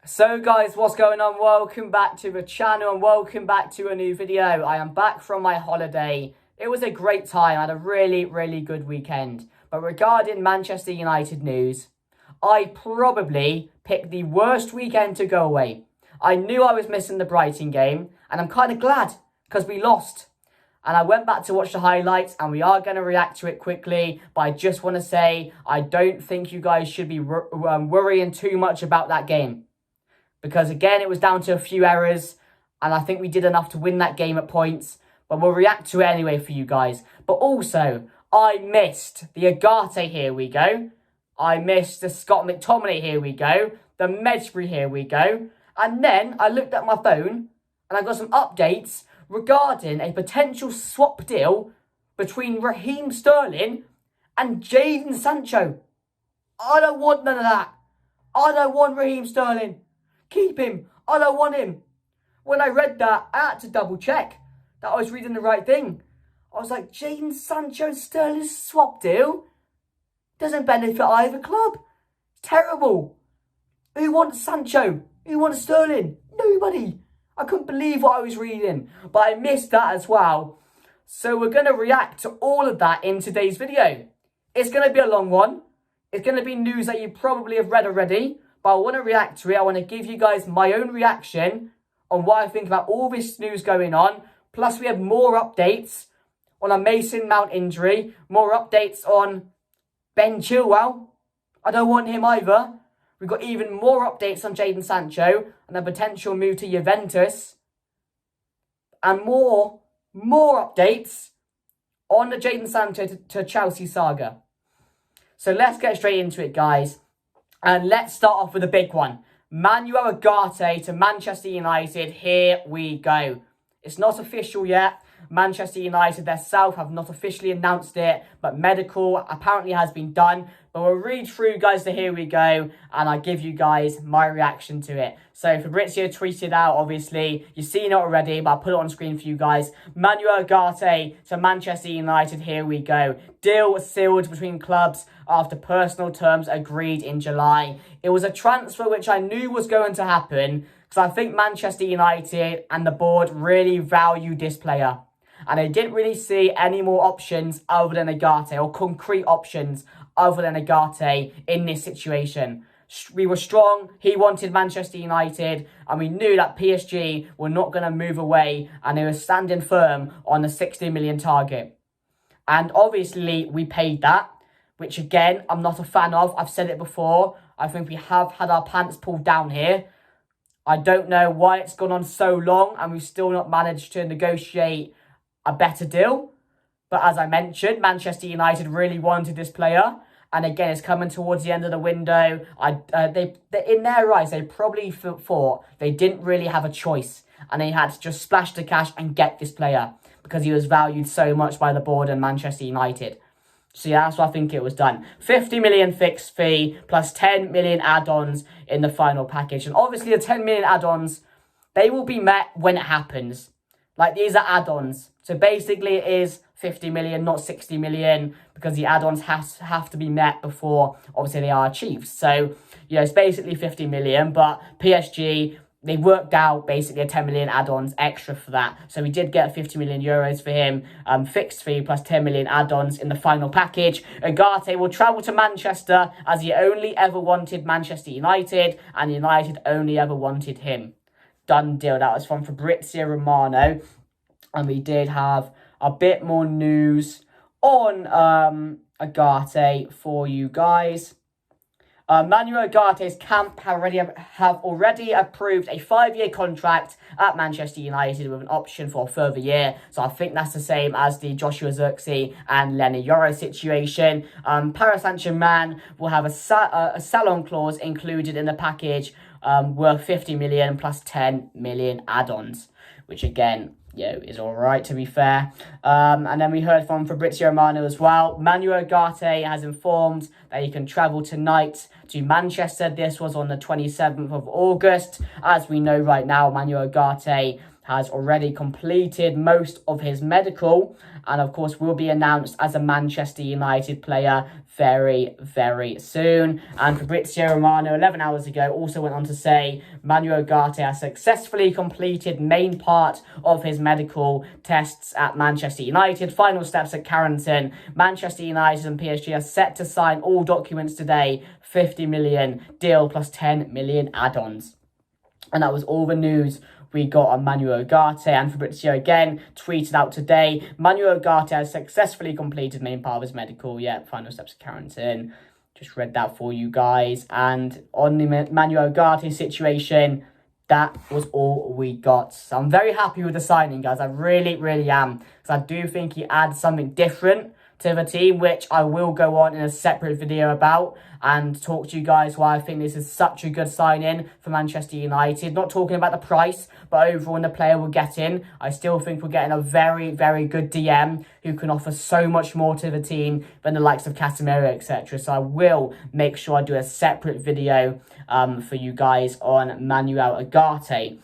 So guys, what's going on? Welcome back to the channel and welcome back to a new video. I am back from my holiday. It was a great time. I had a really good weekend. But regarding Manchester United news, I probably picked the worst weekend to go away. I knew I was missing the Brighton game and I'm kind of glad because we lost. And I went back to watch the highlights and we are going to react to it quickly. But I just want to say, I don't think you guys should be worrying too much about that game. Because again, it was down to a few errors. And I think we did enough to win that game at points. But we'll react to it anyway for you guys. But also, I missed the Ugarte, here we go. I missed the Scott McTominay, here we go. The Medbury, here we go. And then I looked at my phone and I got some updates regarding a potential swap deal between Raheem Sterling and Jadon Sancho. I don't want none of that. I don't want Raheem Sterling. Keep him. I don't want him. When I read that, I had to double check that I was reading the right thing. I was like, Jadon Sancho and Sterling's swap deal doesn't benefit either club. It's terrible. Who wants Sancho? Who wants Sterling? Nobody. I couldn't believe what I was reading. But I missed that as well. So we're going to react to all of that in today's video. It's going to be a long one. It's going to be news that you probably have read already. But I want to react to it. I want to give you guys my own reaction on what I think about all this news going on. Plus, we have more updates on a Mason Mount injury. More updates on Ben Chilwell. I don't want him either. We've got even more updates on Jadon Sancho and the potential move to Juventus. And more updates on the Jadon Sancho to Chelsea saga. So let's get straight into it, guys. And let's start off with a big one. Manuel Ugarte to Manchester United. Here we go. It's not official yet. Manchester United themselves have not officially announced it, but medical apparently has been done. But we'll read through, guys, to here we go, and I'll give you guys my reaction to it. So Fabrizio tweeted out, obviously, you've seen it already, but I'll put it on screen for you guys. Manuel Ugarte to Manchester United, here we go. Deal sealed between clubs after personal terms agreed in July. It was a transfer which I knew was going to happen, because I think Manchester United and the board really value this player. And they didn't really see any more options other than Ugarte, or concrete options other than Ugarte in this situation. We were strong. He wanted Manchester United, and we knew that PSG were not going to move away, and they were standing firm on the 60 million target. And obviously, we paid that, which again, I'm not a fan of. I've said it before. I think we have had our pants pulled down here. I don't know why it's gone on so long, and we've still not managed to negotiate a better deal. But as I mentioned, Manchester United really wanted this player. And again, it's coming towards the end of the window. They in their eyes, they probably thought they didn't really have a choice. And they had to just splash the cash and get this player. Because he was valued so much by the board and Manchester United. So yeah, that's what I think it was done. 50 million fixed fee plus 10 million add-ons in the final package. And obviously the 10 million add-ons, they will be met when it happens. Like, these are add-ons. So basically it is 50 million, not 60 million, because the add-ons have to be met before, obviously, they are achieved. So, you know, it's basically 50 million, but PSG, they worked out basically a 10 million add-ons extra for that. So we did get 50 million euros for him, fixed fee plus 10 million add-ons in the final package. Ugarte will travel to Manchester as he only ever wanted Manchester United, and United only ever wanted him. Done deal. That was from Fabrizio Romano. And we did have a bit more news on Ugarte for you guys. Manuel Ugarte's camp have already approved a 5-year contract at Manchester United with an option for a further year. So I think that's the same as the Joshua Zirkzee and Lenny Yoro situation. Paris Saint-Germain will have a sell-on clause included in the package worth 50 million plus 10 million add-ons, which again, is all right, to be fair. And then we heard from Fabrizio Romano as well. Manuel Ugarte has informed that he can travel tonight to Manchester. This was on the 27th of August. As we know right now, Manuel Ugarte has already completed most of his medical and of course will be announced as a Manchester United player very, very soon. And Fabrizio Romano 11 hours ago also went on to say Manuel Ugarte has successfully completed main part of his medical tests at Manchester United. Final steps at Carrington. Manchester United and PSG are set to sign all documents today. 50 million deal plus 10 million add-ons. And that was all the news we got on Manuel Ugarte. And Fabrizio again tweeted out today, Manuel Ugarte has successfully completed main part of his medical. Yeah, final steps of Carrington. Just read that for you guys. And on the Manuel Ugarte situation, that was all we got. So I'm very happy with the signing, guys. I really, really am. Because I do think he adds something different to the team, which I will go on in a separate video about and talk to you guys why I think this is such a good sign-in for Manchester United. Not talking about the price, but overall in the player we're getting. I still think we're getting a very, very good DM who can offer so much more to the team than the likes of Casemiro, etc. So I will make sure I do a separate video for you guys on Manuel Ugarte.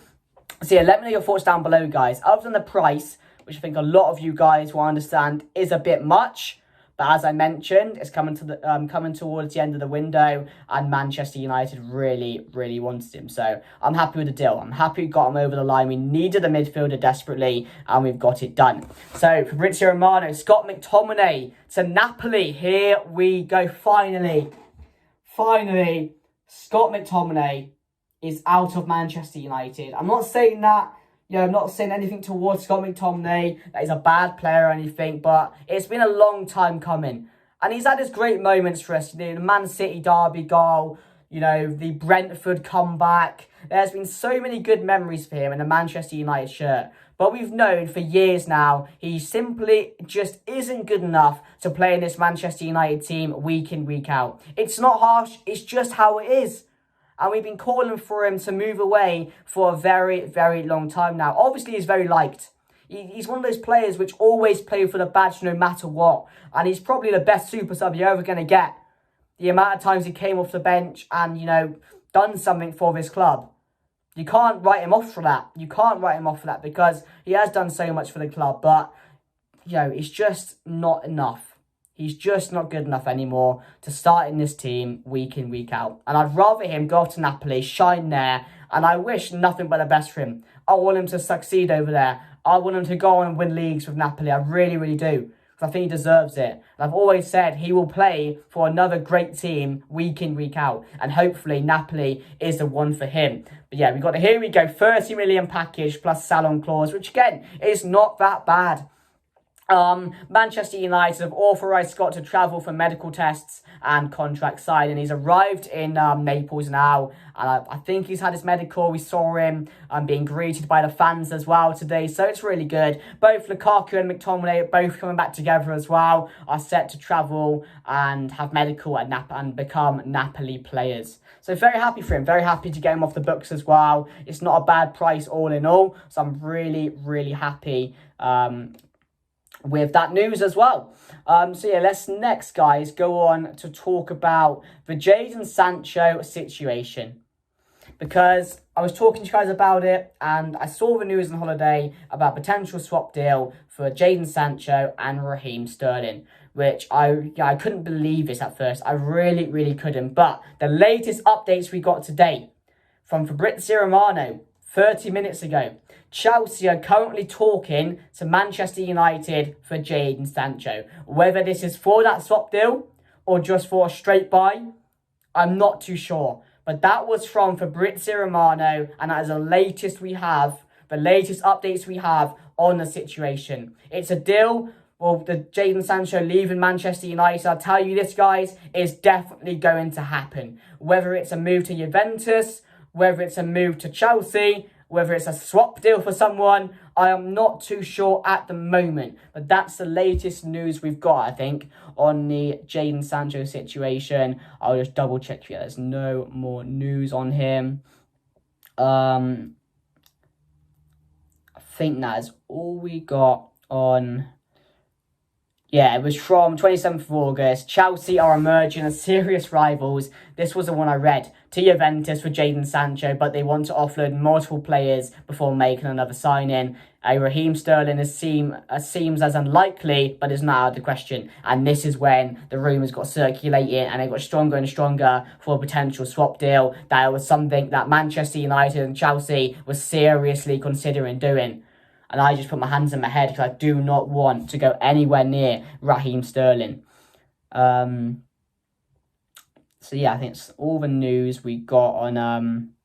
So yeah, let me know your thoughts down below, guys. Other than the price, which I think a lot of you guys will understand is a bit much. But as I mentioned, it's coming towards the end of the window, and Manchester United really, really wanted him. So I'm happy with the deal. I'm happy we got him over the line. We needed a midfielder desperately, and we've got it done. So Fabrizio Romano, Scott McTominay to Napoli. Here we go. Finally, Scott McTominay is out of Manchester United. I'm not saying that. I'm not saying anything towards Scott McTominay, that he's a bad player or anything, but it's been a long time coming. And he's had his great moments for us. The Man City derby goal, the Brentford comeback. There's been so many good memories for him in the Manchester United shirt. But we've known for years now, he simply just isn't good enough to play in this Manchester United team week in, week out. It's not harsh, it's just how it is. And we've been calling for him to move away for a very, very long time now. Obviously, he's very liked. He's one of those players which always play for the badge no matter what. And he's probably the best super sub you're ever going to get. The amount of times he came off the bench and, done something for this club. You can't write him off for that. You can't write him off for that because he has done so much for the club. But, it's just not enough. He's just not good enough anymore to start in this team week in, week out. And I'd rather him go off to Napoli, shine there, and I wish nothing but the best for him. I want him to succeed over there. I want him to go on and win leagues with Napoli. I really, really do. Because I think he deserves it. And I've always said he will play for another great team week in, week out. And hopefully Napoli is the one for him. But yeah, here we go. 30 million package plus salon clause, which again is not that bad. Manchester United have authorised Scott to travel for medical tests and contract signing. He's arrived in Naples now, and I think he's had his medical. We saw him being greeted by the fans as well today, so it's really good. Both Lukaku and McTominay, both coming back together as well, are set to travel and have medical at and become Napoli players. So very happy for him, very happy to get him off the books as well. It's not a bad price all in all, so I'm really, really happy with that news as well. So yeah, let's next, guys, go on to talk about the Jadon Sancho situation. Because I was talking to you guys about it, and I saw the news on holiday about potential swap deal for Jadon Sancho and Raheem Sterling, which I couldn't believe this at first. I really, really couldn't. But the latest updates we got today from Fabrizio Romano 30 minutes ago. Chelsea are currently talking to Manchester United for Jadon Sancho. Whether this is for that swap deal or just for a straight buy, I'm not too sure. But that was from Fabrizio Romano, and that is the latest updates we have on the situation. It's a deal. Well, the Jadon Sancho leaving Manchester United, I'll tell you this, guys, is definitely going to happen. Whether it's a move to Juventus, whether it's a move to Chelsea, whether it's a swap deal for someone, I am not too sure at the moment. But that's the latest news we've got, I think, on the Jadon Sancho situation. I'll just double check here. There's no more news on him. I think that is all we got on Yeah, it was from 27th of August. Chelsea are emerging as serious rivals. This was the one I read. To Juventus for Jadon Sancho, but they want to offload multiple players before making another signing. Raheem Sterling seems as unlikely, but is not out of the question. And this is when the rumours got circulating and it got stronger and stronger for a potential swap deal. That was something that Manchester United and Chelsea were seriously considering doing. And I just put my hands in my head because I do not want to go anywhere near Raheem Sterling. So yeah, I think it's all the news we got on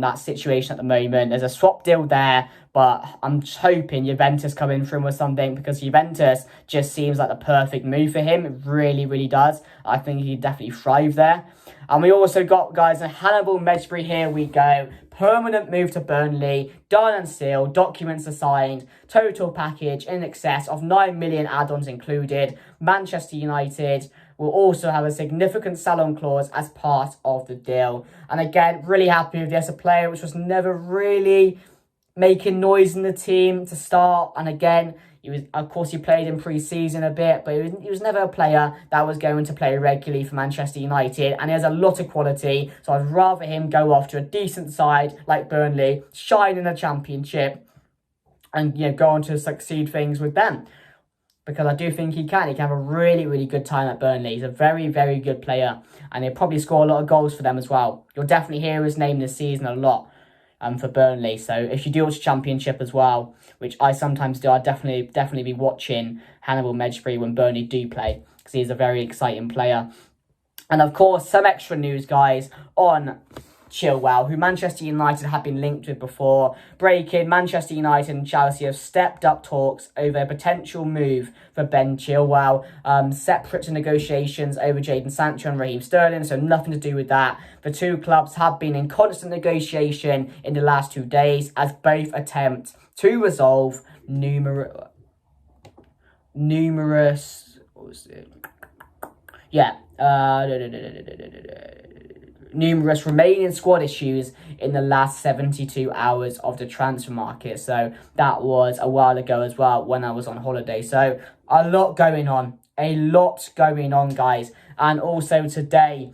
that situation at the moment. There's a swap deal there, but I'm just hoping Juventus come in for him or something, because Juventus just seems like the perfect move for him. It really, really does. I think he'd definitely thrive there. And we also got, guys, a Hannibal Mejbri. Here we go. Permanent move to Burnley. Done and sealed. Documents are signed. Total package in excess of 9 million add-ons included. Manchester United will also have a significant sell-on clause as part of the deal. And again, really happy with this. A player which was never really making noise in the team to start. And again, he played in pre-season a bit, but he was never a player that was going to play regularly for Manchester United. And he has a lot of quality, so I'd rather him go off to a decent side like Burnley, shine in the Championship, and go on to succeed things with them. Because I do think he can. He can have a really, really good time at Burnley. He's a very, very good player, and he'll probably score a lot of goals for them as well. You'll definitely hear his name this season a lot. For Burnley. So if you do watch Championship as well, which I sometimes do, I'd definitely be watching Hannibal Mejbri when Burnley do play, because he's a very exciting player. And of course, some extra news, guys, on Chilwell, who Manchester United have been linked with before. Breaking: Manchester United and Chelsea have stepped up talks over a potential move for Ben Chilwell, separate to negotiations over Jadon Sancho and Raheem Sterling, so nothing to do with that. The two clubs have been in constant negotiation in the last 2 days, as both attempt to resolve numerous what was it? Numerous remaining squad issues in the last 72 hours of the transfer market. So that was a while ago as well, when I was on holiday. So a lot going on, guys. And also today,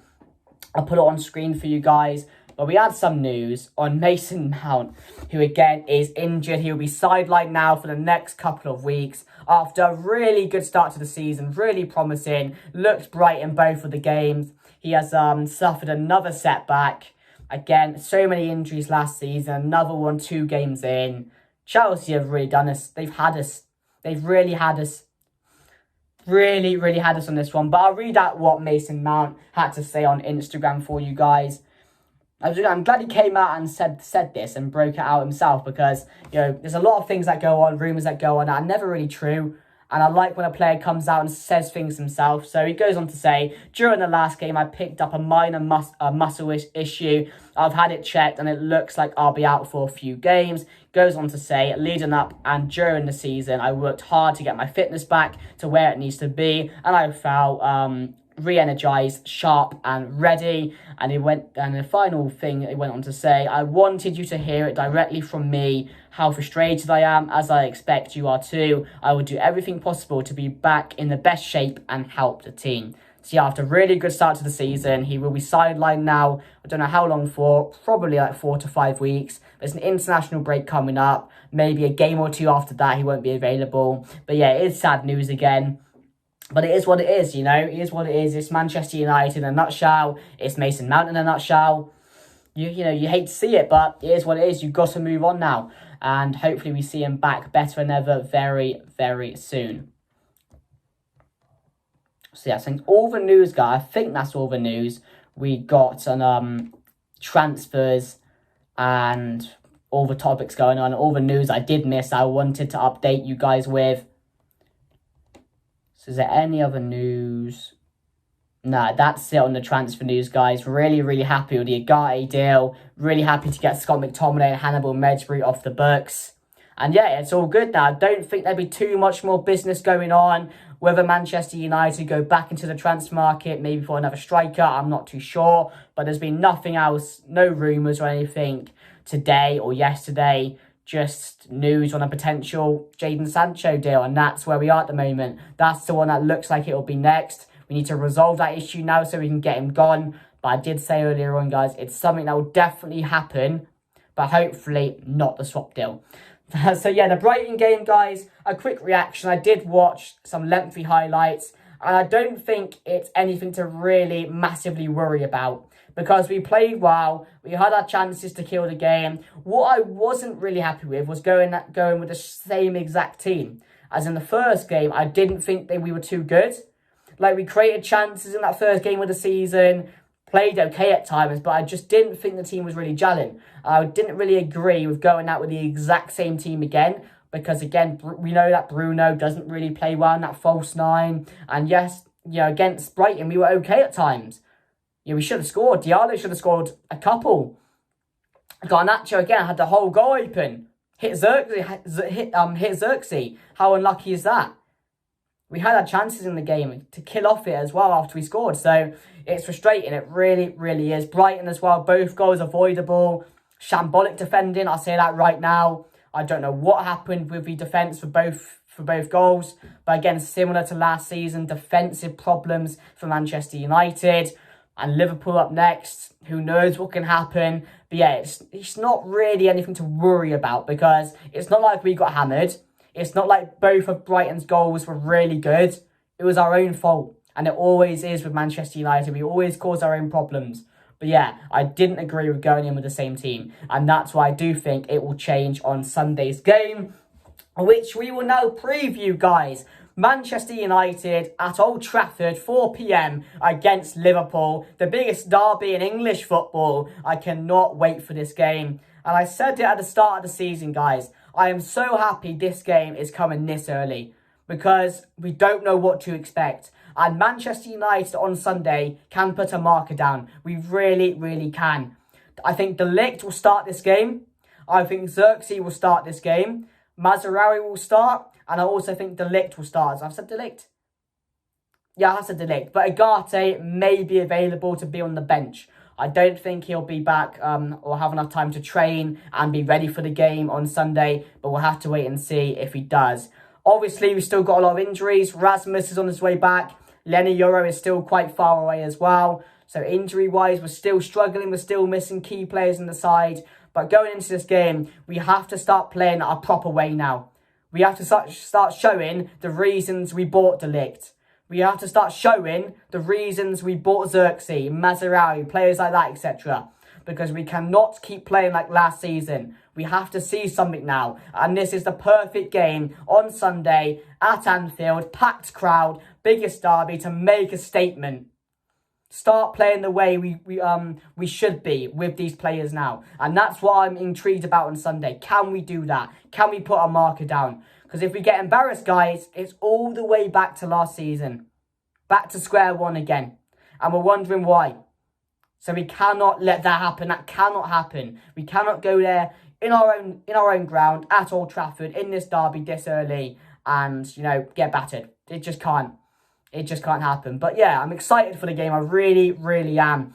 I'll put it on screen for you guys, but we had some news on Mason Mount, who again is injured. He'll be sidelined now for the next couple of weeks after a really good start to the season, really promising, looked bright in both of the games. He has suffered another setback. Again, so many injuries last season, another one 2 games in. Chelsea have really done us. They've really had us. Really, really had us on this one. But I'll read out what Mason Mount had to say on Instagram for you guys. I'm glad he came out and said this and broke it out himself, because there's a lot of things that go on, rumours that go on, that are never really true. And I like when a player comes out and says things himself. So he goes on to say, during the last game, I picked up a minor muscle issue. I've had it checked and it looks like I'll be out for a few games. Goes on to say, leading up and during the season, I worked hard to get my fitness back to where it needs to be. And I felt re-energized, sharp and ready. And the final thing he went on to say, I wanted you to hear it directly from me, how frustrated I am, as I expect you are too. I will do everything possible to be back in the best shape and help the team. So yeah, after a really good start to the season, he will be sidelined now. I don't know how long for, probably like 4 to 5 weeks. There's an international break coming up. Maybe a game or 2 after that, he won't be available. But yeah, it is sad news again. But it is what it is, It is what it is. It's Manchester United in a nutshell. It's Mason Mount in a nutshell. You hate to see it, but it is what it is. You've got to move on now. And hopefully we see him back better than ever very, very soon. So yeah, I think all the news, guys. I think that's all the news we got on transfers and all the topics going on. All the news I did miss, I wanted to update you guys with. So is there any other news? No, that's it on the transfer news, guys. Really, really happy with the Ugarte deal. Really happy to get Scott McTominay and Hannibal Mejbri off the books. And yeah, it's all good now. I don't think there'll be too much more business going on. Whether Manchester United go back into the transfer market, maybe for another striker, I'm not too sure. But there's been nothing else, no rumours or anything today or yesterday. just news on a potential Jadon Sancho deal, and that's where we are at the moment. That's the one that looks like it will be next. We need to resolve that issue now so we can get him gone. But I did say earlier on, guys, it's something that will definitely happen, but hopefully not the swap deal. So yeah, the Brighton game, guys, a quick reaction. I did watch some lengthy highlights, and I don't think it's anything to really massively worry about, because we played well, we had our chances to kill the game. What I wasn't really happy with was going with the same exact team. As in the first game, I didn't think that we were too good. Like, we created chances in that first game of the season, played okay at times, but I just didn't think the team was really gelling. I didn't really agree with going out with the exact same team again, because again, we know that Bruno doesn't really play well in that false nine. And yes, against Brighton, we were okay at times. We should have scored. Diallo should have scored a couple. Garnacho again had the whole goal open. Hit Xerxes. How unlucky is that? We had our chances in the game to kill off it as well after we scored. So it's frustrating. It really, really is. Brighton as well. Both goals avoidable. Shambolic defending. I'll say that right now. I don't know what happened with the defence for both goals. But again, similar to last season, defensive problems for Manchester United. And Liverpool up next. Who knows what can happen. But yeah, it's not really anything to worry about, because it's not like we got hammered. It's not like both of Brighton's goals were really good. It was our own fault. And it always is with Manchester United. We always cause our own problems. But yeah, I didn't agree with going in with the same team. And that's why I do think it will change on Sunday's game, which we will now preview, guys. Manchester United at Old Trafford, 4 p.m. against Liverpool. The biggest derby in English football. I cannot wait for this game. And I said it at the start of the season, guys. I am so happy this game is coming this early, because we don't know what to expect. And Manchester United on Sunday can put a marker down. We really, really can. I think De Ligt will start this game. I think Xerxes will start this game. Mazraoui will start. And I also think De Ligt will start. I've said De Ligt. Yeah, I said De Ligt. But Ugarte may be available to be on the bench. I don't think he'll be back or have enough time to train and be ready for the game on Sunday. But we'll have to wait and see if he does. Obviously, we've still got a lot of injuries. Rasmus is on his way back. Lenny Euro is still quite far away as well. So injury-wise, we're still struggling. We're still missing key players in the side. But going into this game, we have to start playing a proper way now. We have to start showing the reasons we bought De Ligt. We have to start showing the reasons we bought Xerxes, Mazraoui, players like that, etc. Because we cannot keep playing like last season. We have to see something now. And this is the perfect game on Sunday at Anfield. Packed crowd, biggest derby, to make a statement. Start playing the way we should be with these players now. And that's what I'm intrigued about on Sunday. Can we do that? Can we put a marker down? Because if we get embarrassed, guys, it's all the way back to last season. Back to square one again. And we're wondering why. So we cannot let that happen. That cannot happen. We cannot go there in our own ground at Old Trafford in this derby this early and, get battered. It just can't. It just can't happen. But yeah, I'm excited for the game. I really, really am.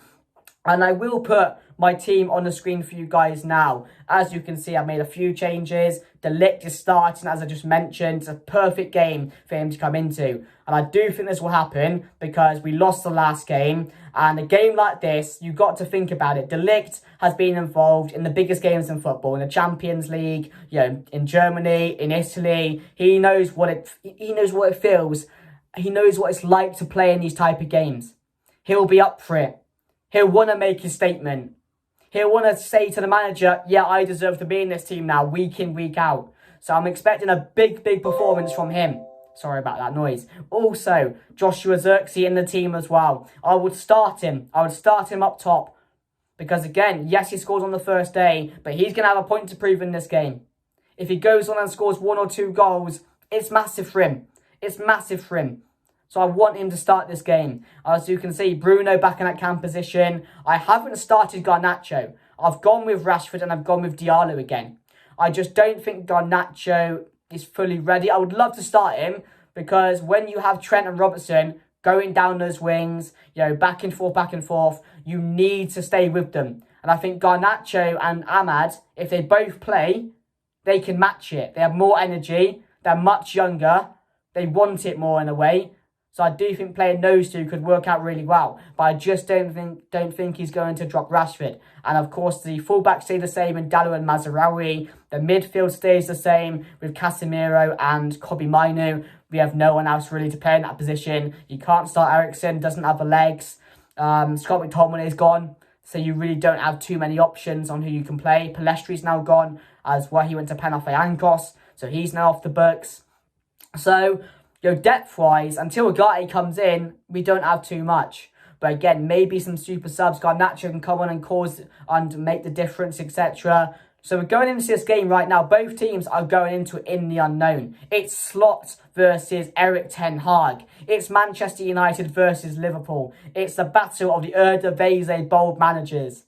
And I will put my team on the screen for you guys now. As you can see, I've made a few changes. De Ligt is starting, as I just mentioned. It's a perfect game for him to come into. And I do think this will happen because we lost the last game. And a game like this, you've got to think about it. De Ligt has been involved in the biggest games in football, in the Champions League, in Germany, in Italy. He knows what it feels. He knows what it's like to play in these type of games. He'll be up for it. He'll want to make his statement. He'll want to say to the manager, yeah, I deserve to be in this team now, week in, week out. So I'm expecting a big, big performance from him. Sorry about that noise. Also, Joshua Xerxes in the team as well. I would start him. I would start him up top. Because again, yes, he scores on the first day, but he's going to have a point to prove in this game. If he goes on and scores 1 or 2 goals, it's massive for him. It's massive for him. So I want him to start this game. As you can see, Bruno back in that cam position. I haven't started Garnacho. I've gone with Rashford and I've gone with Diallo again. I just don't think Garnacho is fully ready. I would love to start him because when you have Trent and Robertson going down those wings, back and forth, you need to stay with them. And I think Garnacho and Ahmad, if they both play, they can match it. They have more energy. They're much younger. They want it more in a way. So I do think playing those two could work out really well. But I just don't think he's going to drop Rashford. And of course, the fullbacks stay the same in Dalot and Mazraoui. The midfield stays the same with Casemiro and Kobbie Mainoo. We have no one else really to play in that position. You can't start Eriksen, doesn't have the legs. Scott McTominay is gone. So you really don't have too many options on who you can play. Palestri's now gone as well. He went to Panathinaikos. So he's now off the books. So, depth-wise, until Ugarte comes in, we don't have too much. But again, maybe some super subs. Garnacho can come on and cause and make the difference, etc. So we're going into this game right now. Both teams are going into it in the unknown. It's Slot versus Erik ten Hag. It's Manchester United versus Liverpool. It's the battle of the Eredivisie bold managers.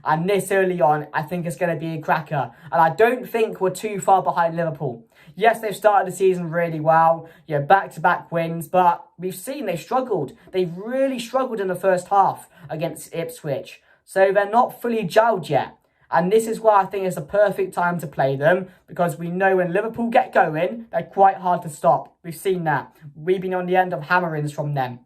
And this early on, I think it's going to be a cracker. And I don't think we're too far behind Liverpool. Yes, they've started the season really well. Back-to-back wins. But we've seen they've struggled. They've really struggled in the first half against Ipswich. So they're not fully gelled yet. And this is why I think it's the perfect time to play them. Because we know when Liverpool get going, they're quite hard to stop. We've seen that. We've been on the end of hammerings from them.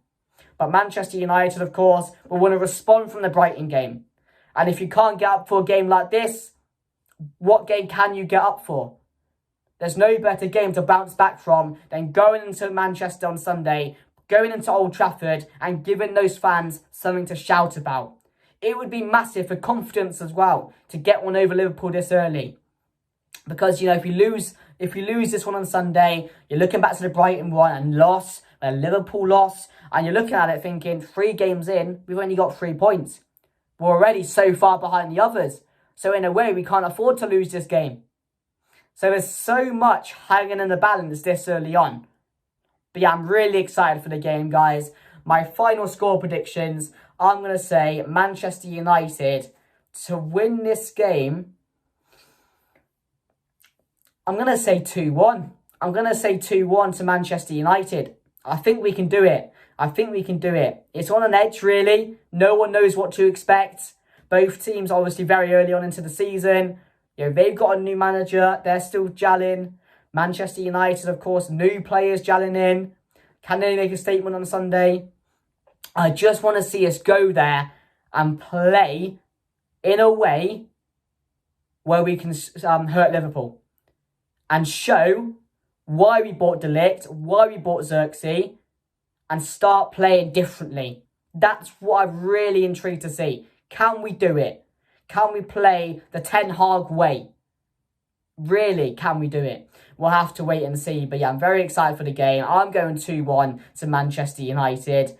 But Manchester United, of course, will want to respond from the Brighton game. And if you can't get up for a game like this, what game can you get up for? There's no better game to bounce back from than going into Manchester on Sunday, going into Old Trafford and giving those fans something to shout about. It would be massive for confidence as well to get one over Liverpool this early. Because, if you lose this one on Sunday, you're looking back to the Brighton one and loss, a Liverpool loss, and you're looking at it thinking 3 games in, we've only got 3 points. We're already so far behind the others. So in a way, we can't afford to lose this game. So there's so much hanging in the balance this early on. But yeah, I'm really excited for the game, guys. My final score predictions, I'm going to say Manchester United to win this game. I'm going to say 2-1. I'm going to say 2-1 to Manchester United. I think we can do it. It's on an edge, really. No one knows what to expect. Both teams, obviously, very early on into the season. They've got a new manager. They're still gelling. Manchester United, of course, new players gelling in. Can they make a statement on Sunday? I just want to see us go there and play in a way where we can hurt Liverpool. And show why we bought De Ligt, why we bought Xerxes, and start playing differently. That's what I'm really intrigued to see. Can we do it? Can we play the Ten Hag way? Really, can we do it? We'll have to wait and see. But yeah, I'm very excited for the game. I'm going 2-1 to Manchester United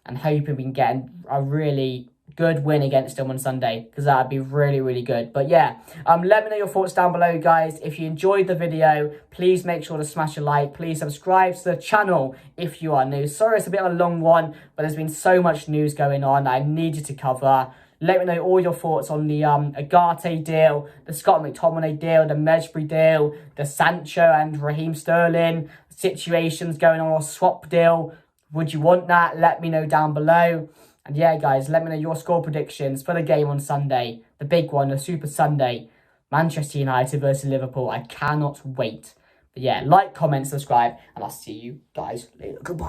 and hoping we can get a really good win against them on Sunday, because that would be really, really good. But yeah, let me know your thoughts down below, guys. If you enjoyed the video, please make sure to smash a like. Please subscribe to the channel if you are new. Sorry, it's a bit of a long one, but there's been so much news going on that I needed to cover. Let me know all your thoughts on the Ugarte deal, the Scott McTominay deal, the Mesbury deal, the Sancho and Raheem Sterling situations going on, or swap deal. Would you want that? Let me know down below. And yeah, guys, let me know your score predictions for the game on Sunday. The big one, the Super Sunday. Manchester United versus Liverpool. I cannot wait. But yeah, like, comment, subscribe, and I'll see you guys later. Goodbye.